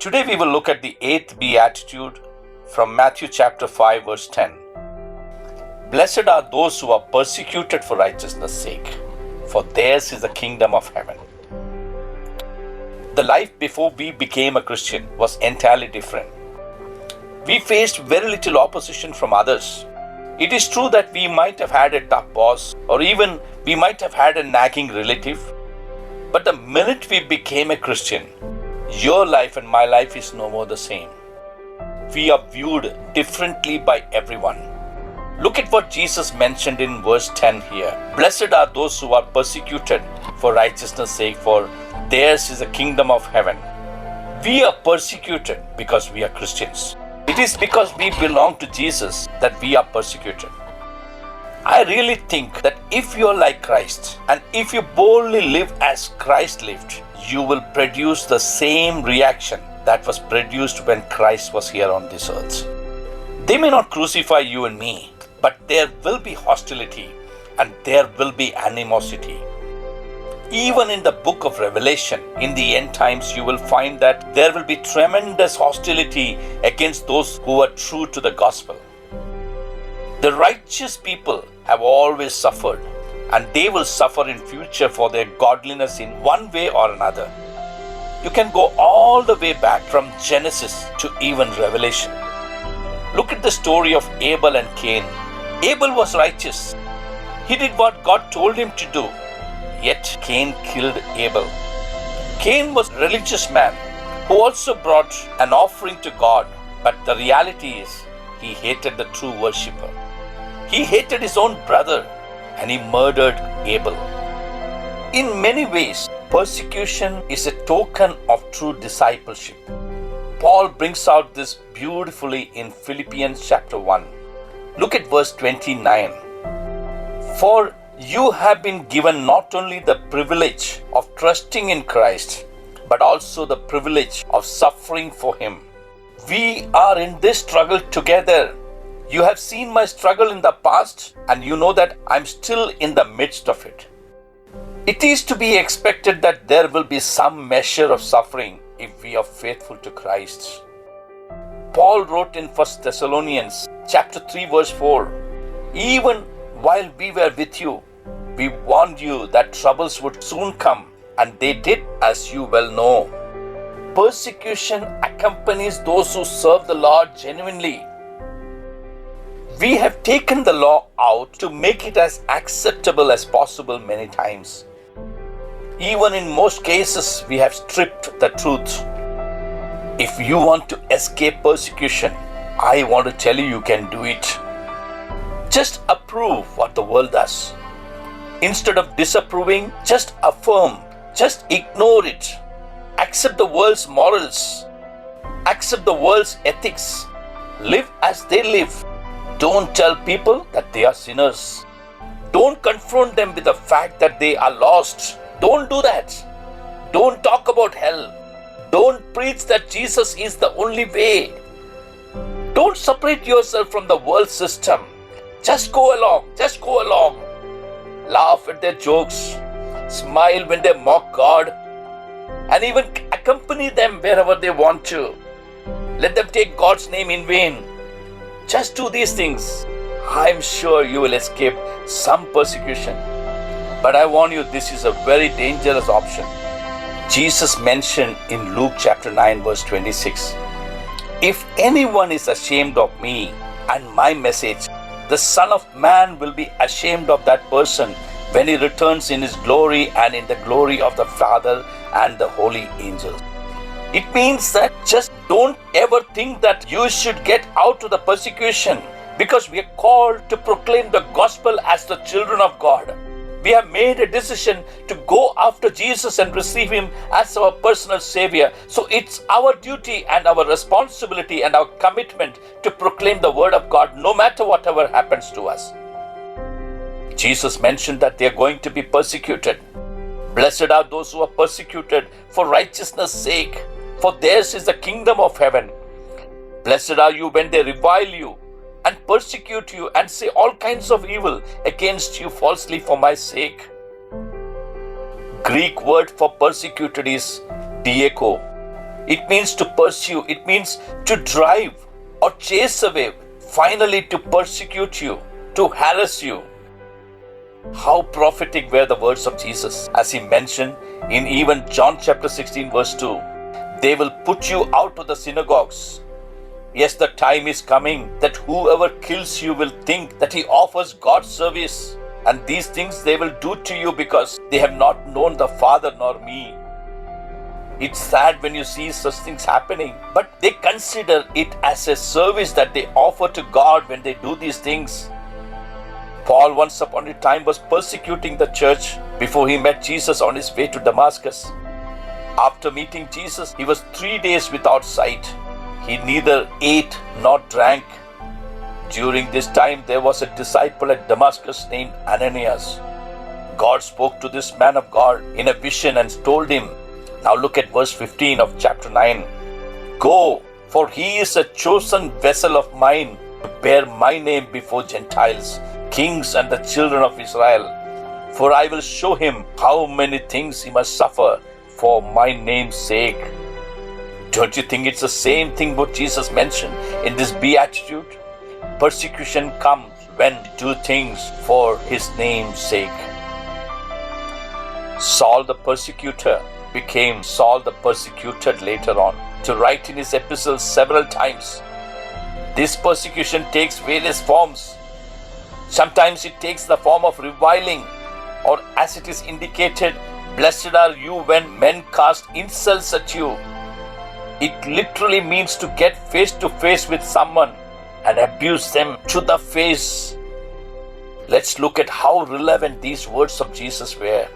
Today we will look at the 8th Beatitude from Matthew chapter 5 verse 10. Blessed are those who are persecuted for righteousness' sake, for theirs is the kingdom of heaven. The life before we became a Christian was entirely different. We faced very little opposition from others. It is true that we might have had a tough boss, or even we might have had a nagging relative. But the minute we became a Christian, your life and my life is no more the same. We are viewed differently by everyone. Look at what Jesus mentioned in verse 10 here. Blessed are those who are persecuted for righteousness' sake, for theirs is the kingdom of heaven. We are persecuted because we are Christians. It is because we belong to Jesus that we are persecuted. I really think that if you are like Christ and if you boldly live as Christ lived, you will produce the same reaction that was produced when Christ was here on this earth. They may not crucify you and me, but there will be hostility and there will be animosity. Even in the book of Revelation, in the end times, you will find that there will be tremendous hostility against those who are true to the gospel. The righteous people have always suffered, and they will suffer in future for their godliness in one way or another. You can go all the way back from Genesis to even Revelation. Look at the story of Abel and Cain. Abel was righteous. He did what God told him to do. Yet Cain killed Abel. Cain was a religious man who also brought an offering to God. But the reality is, he hated the true worshipper. He hated his own brother and he murdered Abel. In many ways, persecution is a token of true discipleship. Paul brings out this beautifully in Philippians chapter 1. Look at verse 29. For you have been given not only the privilege of trusting in Christ, but also the privilege of suffering for Him. We are in this struggle together. You have seen my struggle in the past, and you know that I'm still in the midst of it. It is to be expected that there will be some measure of suffering if we are faithful to Christ. Paul wrote in 1 Thessalonians chapter 3 verse 4, even while we were with you, we warned you that troubles would soon come, and they did, as you well know. Persecution accompanies those who serve the Lord genuinely. We have taken the law out to make it as acceptable as possible many times. Even in most cases, we have stripped the truth. If you want to escape persecution, I want to tell you, you can do it. Just approve what the world does. Instead of disapproving, just affirm, just ignore it. Accept the world's morals. Accept the world's ethics. Live as they live. Don't tell people that they are sinners. Don't confront them with the fact that they are lost. Don't do that. Don't talk about hell. Don't preach that Jesus is the only way. Don't separate yourself from the world system. Just go along. Just go along. Laugh at their jokes, smile when they mock God, and even accompany them wherever they want to. Let them take God's name in vain. Just do these things. I'm sure you will escape some persecution. But I warn you, this is a very dangerous option. Jesus mentioned in Luke chapter 9 verse 26, if anyone is ashamed of me and my message, the Son of Man will be ashamed of that person when He returns in His glory and in the glory of the Father and the holy angels. It means that just don't ever think that you should get out of the persecution, because we are called to proclaim the gospel as the children of God. We have made a decision to go after Jesus and receive Him as our personal Savior. So it's our duty and our responsibility and our commitment to proclaim the Word of God no matter whatever happens to us. Jesus mentioned that they are going to be persecuted. Blessed are those who are persecuted for righteousness' sake, for theirs is the kingdom of heaven. Blessed are you when they revile you and persecute you and say all kinds of evil against you falsely for my sake. Greek word for persecuted is dieko. It means to pursue. It means to drive or chase away. Finally, to persecute you, to harass you. How prophetic were the words of Jesus as he mentioned in even John chapter 16 verse 2. They will put you out of the synagogues. Yes, the time is coming that whoever kills you will think that he offers God service. And these things they will do to you because they have not known the Father nor me. It's sad when you see such things happening, but they consider it as a service that they offer to God when they do these things. Paul once upon a time was persecuting the church before he met Jesus on his way to Damascus. After meeting Jesus, he was 3 days without sight. He neither ate nor drank. During this time, there was a disciple at Damascus named Ananias. God spoke to this man of God in a vision and told him, now look at verse 15 of chapter 9. Go, for he is a chosen vessel of mine to bear my name before Gentiles, kings and the children of Israel. For I will show him how many things he must suffer for my name's sake. Don't you think it's the same thing what Jesus mentioned in this beatitude? Persecution comes when we do things for his name's sake. Saul the persecutor became Saul the persecuted later on, to write in his epistles several times. This persecution takes various forms. Sometimes it takes the form of reviling, or as it is indicated, blessed are you when men cast insults at you. It literally means to get face to face with someone and abuse them to the face. Let's look at how relevant these words of Jesus were.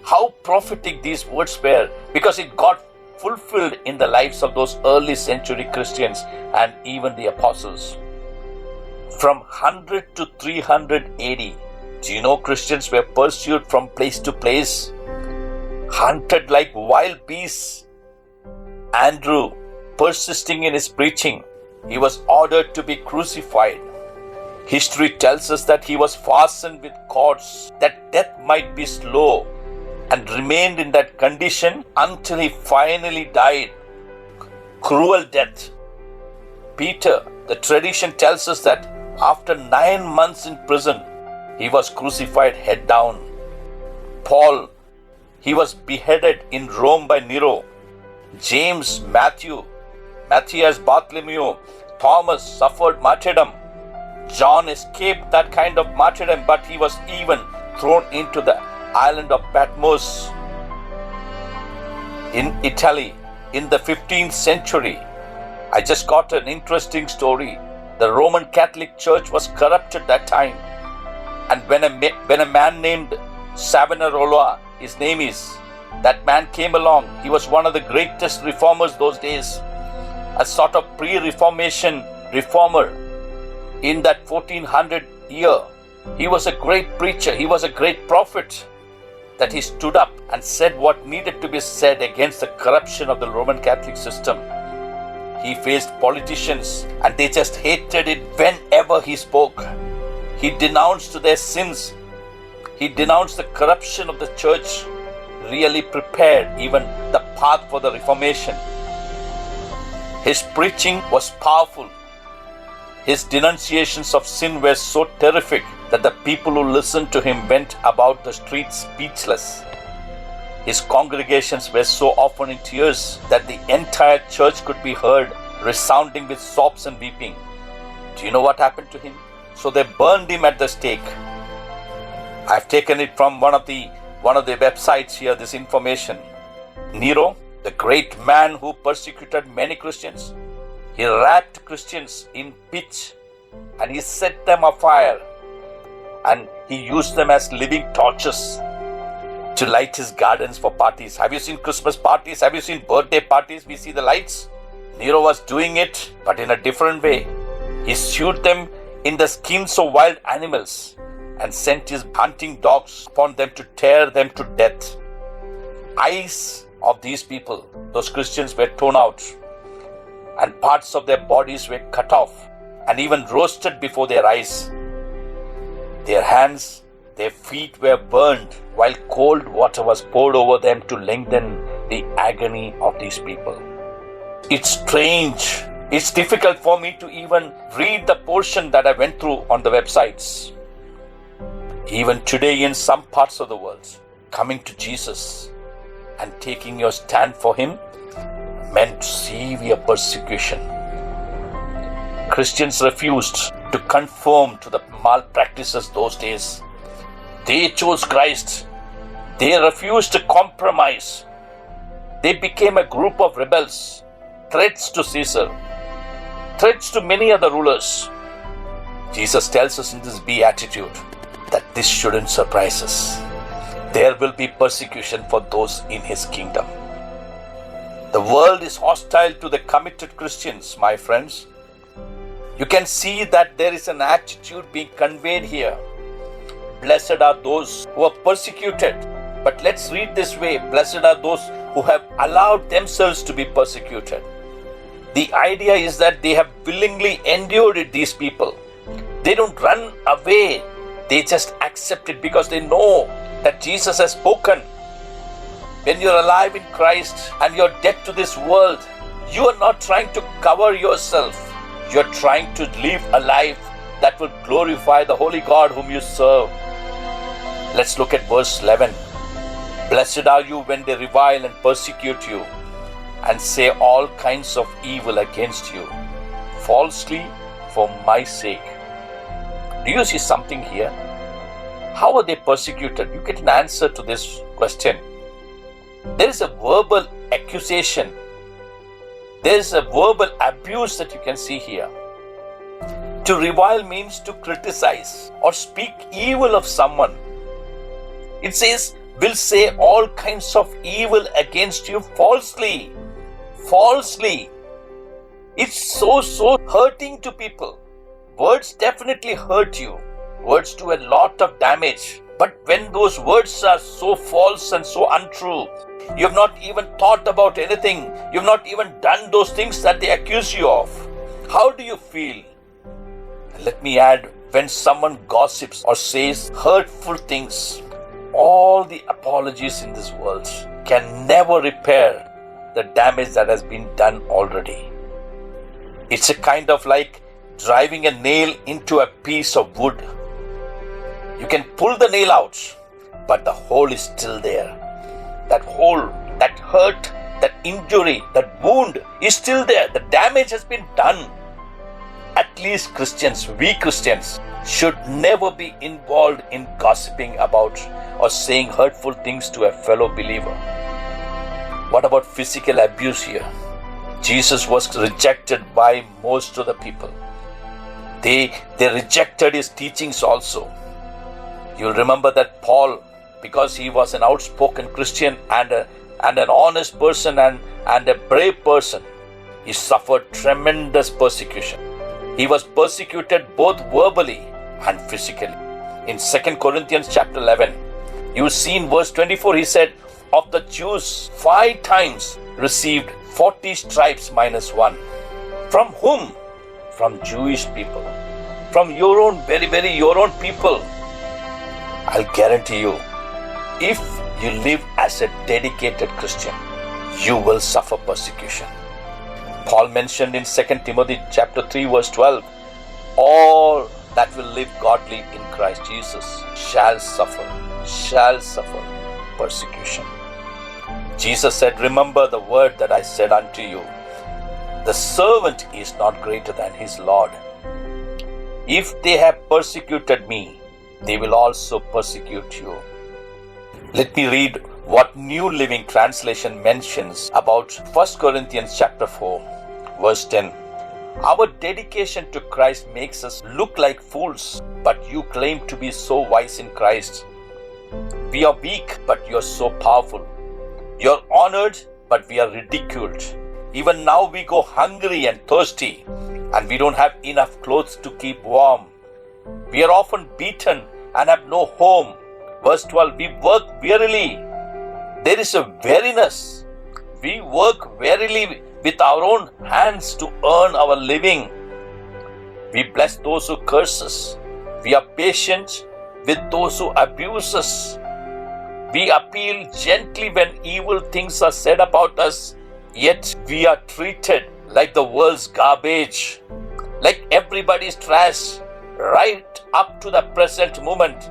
How prophetic these words were, because it got fulfilled in the lives of those early century Christians and even the apostles. From 100 to 300 AD, do you know Christians were pursued from place to place, hunted like wild beasts? Andrew, persisting in his preaching, he was ordered to be crucified. History tells us that he was fastened with cords, that death might be slow, and remained in that condition until he finally died. Cruel death. Peter, the tradition tells us that after 9 months in prison, he was crucified head down. Paul, he was beheaded in Rome by Nero. James, Matthias, Bartholomew, Thomas suffered martyrdom. John escaped that kind of martyrdom, but he was even thrown into the island of Patmos in Italy in the 15th century. I just got an interesting story. The Roman Catholic Church was corrupted that time, and when a man named Savonarola, his name is, that man came along. He was one of the greatest reformers those days, a sort of pre-Reformation reformer in that 1400 year. He was a great preacher. He was a great prophet, that he stood up and said what needed to be said against the corruption of the Roman Catholic system. He faced politicians and they just hated it whenever he spoke. He denounced their sins. He denounced the corruption of the church, really prepared even the path for the Reformation. His preaching was powerful. His denunciations of sin were so terrific that the people who listened to him went about the streets speechless. His congregations were so often in tears that the entire church could be heard resounding with sobs and weeping. Do you know what happened to him? So they burned him at the stake. I've taken it from one of the websites here, this information. Nero, the great man who persecuted many Christians, he wrapped Christians in pitch and he set them afire, and he used them as living torches to light his gardens for parties. Have you seen Christmas parties? Have you seen birthday parties? We see the lights. Nero was doing it, but in a different way. He sewed them in the skins of wild animals and sent his hunting dogs upon them to tear them to death. Eyes of these people, those Christians, were torn out, and parts of their bodies were cut off and even roasted before their eyes. Their hands, their feet were burned while cold water was poured over them to lengthen the agony of these people. It's strange. It's difficult for me to even read the portion that I went through on the websites. Even today, in some parts of the world, coming to Jesus and taking your stand for Him meant severe persecution. Christians refused to conform to the malpractices those days. They chose Christ. They refused to compromise. They became a group of rebels, threats to Caesar, threats to many other rulers. Jesus tells us in this beatitude that this shouldn't surprise us. There will be persecution for those in His kingdom. The world is hostile to the committed Christians, my friends. You can see that there is an attitude being conveyed here. Blessed are those who are persecuted. But let's read this way. Blessed are those who have allowed themselves to be persecuted. The idea is that they have willingly endured it, these people. They don't run away. They just accept it because they know that Jesus has spoken. When you're alive in Christ and you're dead to this world, you are not trying to cover yourself. You're trying to live a life that will glorify the holy God whom you serve. Let's look at verse 11. Blessed are you when they revile and persecute you and say all kinds of evil against you, falsely for my sake. Do you see something here? How are they persecuted? You get an answer to this question. There is a verbal accusation. There is a verbal abuse that you can see here. To revile means to criticize or speak evil of someone. It says, will say all kinds of evil against you falsely. Falsely. It's so hurting to people. Words definitely hurt you. Words do a lot of damage. But when those words are so false and so untrue, you have not even thought about anything. You have not even done those things that they accuse you of. How do you feel? Let me add, when someone gossips or says hurtful things, all the apologies in this world can never repair the damage that has been done already. It's a kind of like driving a nail into a piece of wood. You can pull the nail out, but the hole is still there. That hole, that hurt, that injury, that wound is still there. The damage has been done. At least Christians, we Christians, should never be involved in gossiping about or saying hurtful things to a fellow believer. What about physical abuse here? Jesus was rejected by most of the people. They rejected His teachings also. You'll remember that Paul, because he was an outspoken Christian and an honest person and a brave person, he suffered tremendous persecution. He was persecuted both verbally and physically. In 2 Corinthians chapter 11, you see in verse 24, he said, of the Jews 5 times received 40 stripes minus 1. From whom? From Jewish people. From your own, very your own people. I'll guarantee you, if you live as a dedicated Christian, you will suffer persecution. Paul mentioned in 2 Timothy chapter 3 verse 12, all that will live godly in Christ Jesus shall suffer persecution. Jesus said, remember the word that I said unto you, the servant is not greater than his Lord. If they have persecuted me, they will also persecute you. Let me read what New Living Translation mentions about 1 Corinthians chapter 4, verse 10. Our dedication to Christ makes us look like fools, but you claim to be so wise in Christ. We are weak, but you are so powerful. You are honored, but we are ridiculed. Even now we go hungry and thirsty, and we don't have enough clothes to keep warm. We are often beaten and have no home. Verse 12, we work wearily. There is a weariness. We work wearily with our own hands to earn our living. We bless those who curse us. We are patient with those who abuse us. We appeal gently when evil things are said about us. Yet we are treated like the world's garbage, like everybody's trash, right up to the present moment.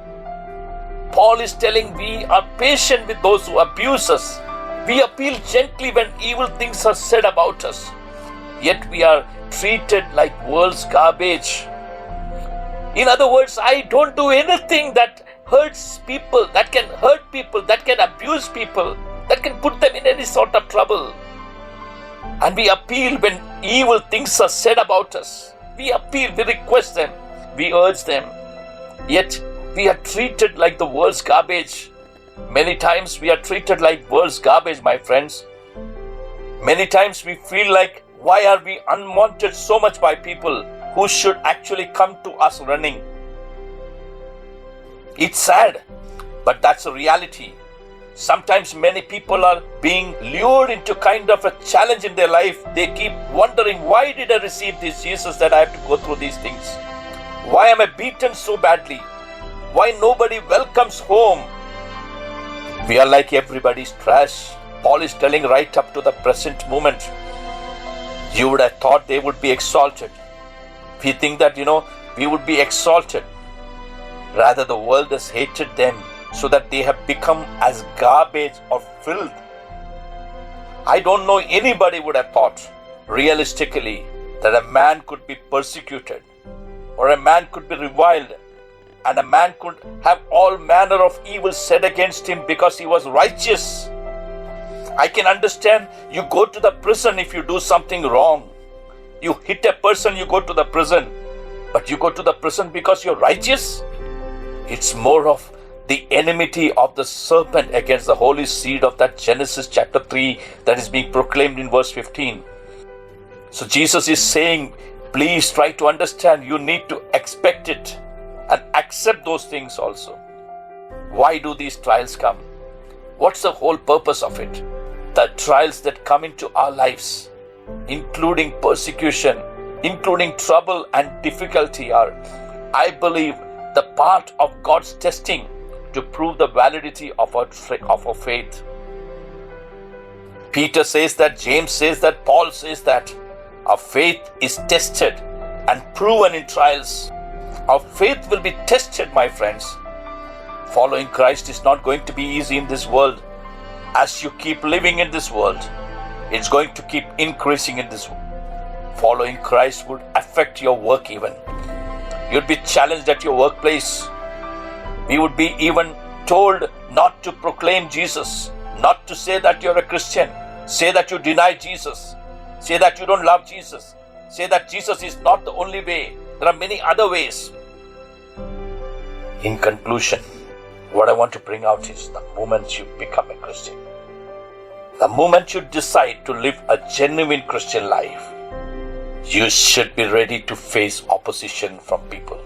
Paul is telling we are patient with those who abuse us. We appeal gently when evil things are said about us. Yet we are treated like world's garbage. In other words, I don't do anything that hurts people, that can hurt people, that can abuse people, that can put them in any sort of trouble. And we appeal when evil things are said about us. We appeal, we request them, we urge them. Yet we are treated like the world's garbage. Many times we are treated like world's garbage, my friends. Many times we feel like, why are we unwanted so much by people who should actually come to us running? It's sad, but that's a reality. Sometimes many people are being lured into kind of a challenge in their life. They keep wondering, why did I receive this Jesus that I have to go through these things? Why am I beaten so badly? Why nobody welcomes home? We are like everybody's trash. Paul is telling right up to the present moment. You would have thought they would be exalted. We think that, we would be exalted. Rather, the world has hated them so that they have become as garbage or filth. I don't know anybody would have thought, realistically, that a man could be persecuted, or a man could be reviled, and a man could have all manner of evil said against him because he was righteous. I can understand you go to the prison if you do something wrong. You hit a person, you go to the prison. But you go to the prison because you're righteous? It's more of the enmity of the serpent against the holy seed of that Genesis chapter 3 that is being proclaimed in verse 15. So Jesus is saying, please try to understand, you need to expect it and accept those things also. Why do these trials come? What's the whole purpose of it? The trials that come into our lives, including persecution, including trouble and difficulty, are, I believe, the part of God's testing to prove the validity of our faith. Peter says that, James says that, Paul says that our faith is tested and proven in trials. Our faith will be tested, my friends. Following Christ is not going to be easy in this world. As you keep living in this world, it's going to keep increasing in this world. Following Christ would affect your work even. You'd be challenged at your workplace. We would be even told not to proclaim Jesus, not to say that you're a Christian, say that you deny Jesus, say that you don't love Jesus, say that Jesus is not the only way. There are many other ways. In conclusion, what I want to bring out is the moment you become a Christian, the moment you decide to live a genuine Christian life, you should be ready to face opposition from people.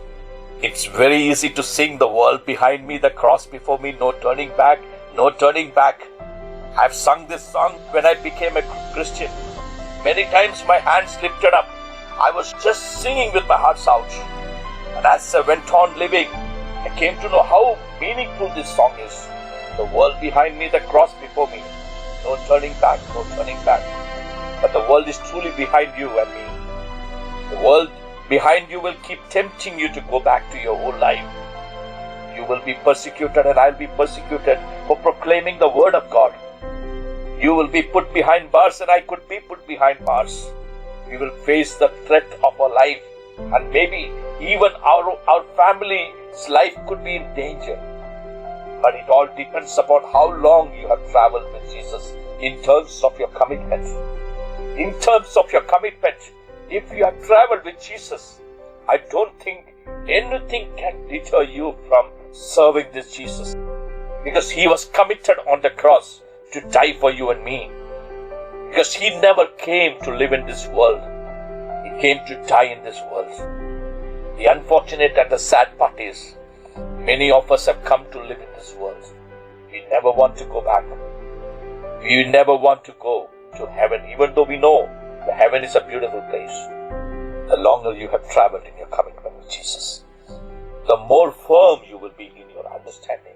It's very easy to sing the world behind me, the cross before me, no turning back, no turning back. I've sung this song when I became a Christian. Many times my hands lifted up. I was just singing with my heart out. And as I went on living, I came to know how meaningful this song is. The world behind me, the cross before me, no turning back, no turning back. But the world is truly behind you and me. The world behind you will keep tempting you to go back to your old life. You will be persecuted and I'll be persecuted for proclaiming the word of God. You will be put behind bars and I could be put behind bars. We will face the threat of our life, and maybe even our family's life could be in danger. But it all depends upon how long you have traveled with Jesus in terms of your commitment. In terms of your commitment, if you have traveled with Jesus, I don't think anything can deter you from serving this Jesus, because he was committed on the cross to die for you and me. Because he never came to live in this world. He came to die in this world. The unfortunate and the sad part is, many of us have come to live in this world. We never want to go back. We never want to go to heaven, even though we know the heaven is a beautiful place. The longer you have traveled in your commitment with Jesus, the more firm you will be in your understanding.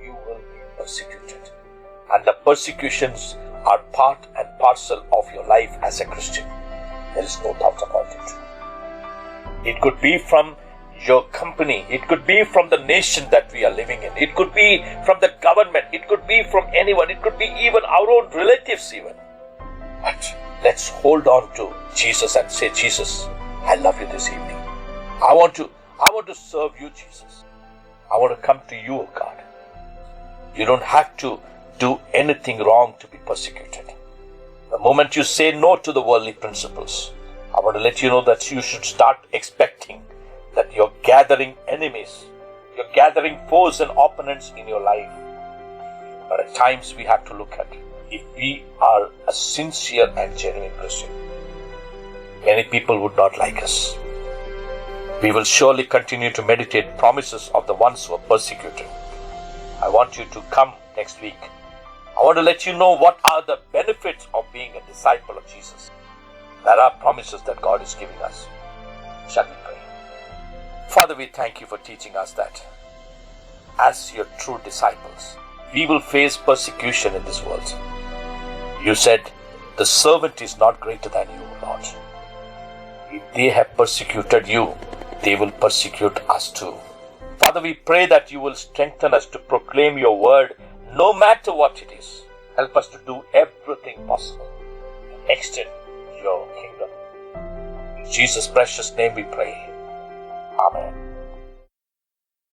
You will be persecuted. And the persecutions are part and parcel of your life as a Christian. There is no doubt about it. It could be from your company. It could be from the nation that we are living in. It could be from the government. It could be from anyone. It could be even our own relatives even. But let's hold on to Jesus and say, Jesus, I love you this evening. I want to serve you, Jesus. I want to come to you, O God. You don't have to do anything wrong to be persecuted. The moment you say no to the worldly principles, I want to let you know that you should start expecting that you're gathering enemies, you're gathering foes and opponents in your life. But at times we have to look at if we are a sincere and genuine Christian. Many people would not like us. We will surely continue to meditate promises of the ones who are persecuted. I want you to come next week. I want to let you know what are the benefits of being a disciple of Jesus. There are promises that God is giving us. Shall we pray? Father, we thank you for teaching us that as your true disciples, we will face persecution in this world. You said, the servant is not greater than you, Lord. If they have persecuted you, they will persecute us too. Father, we pray that you will strengthen us to proclaim your word no matter what it is. Help us to do everything possible and extend your kingdom. In Jesus' precious name we pray. Amen.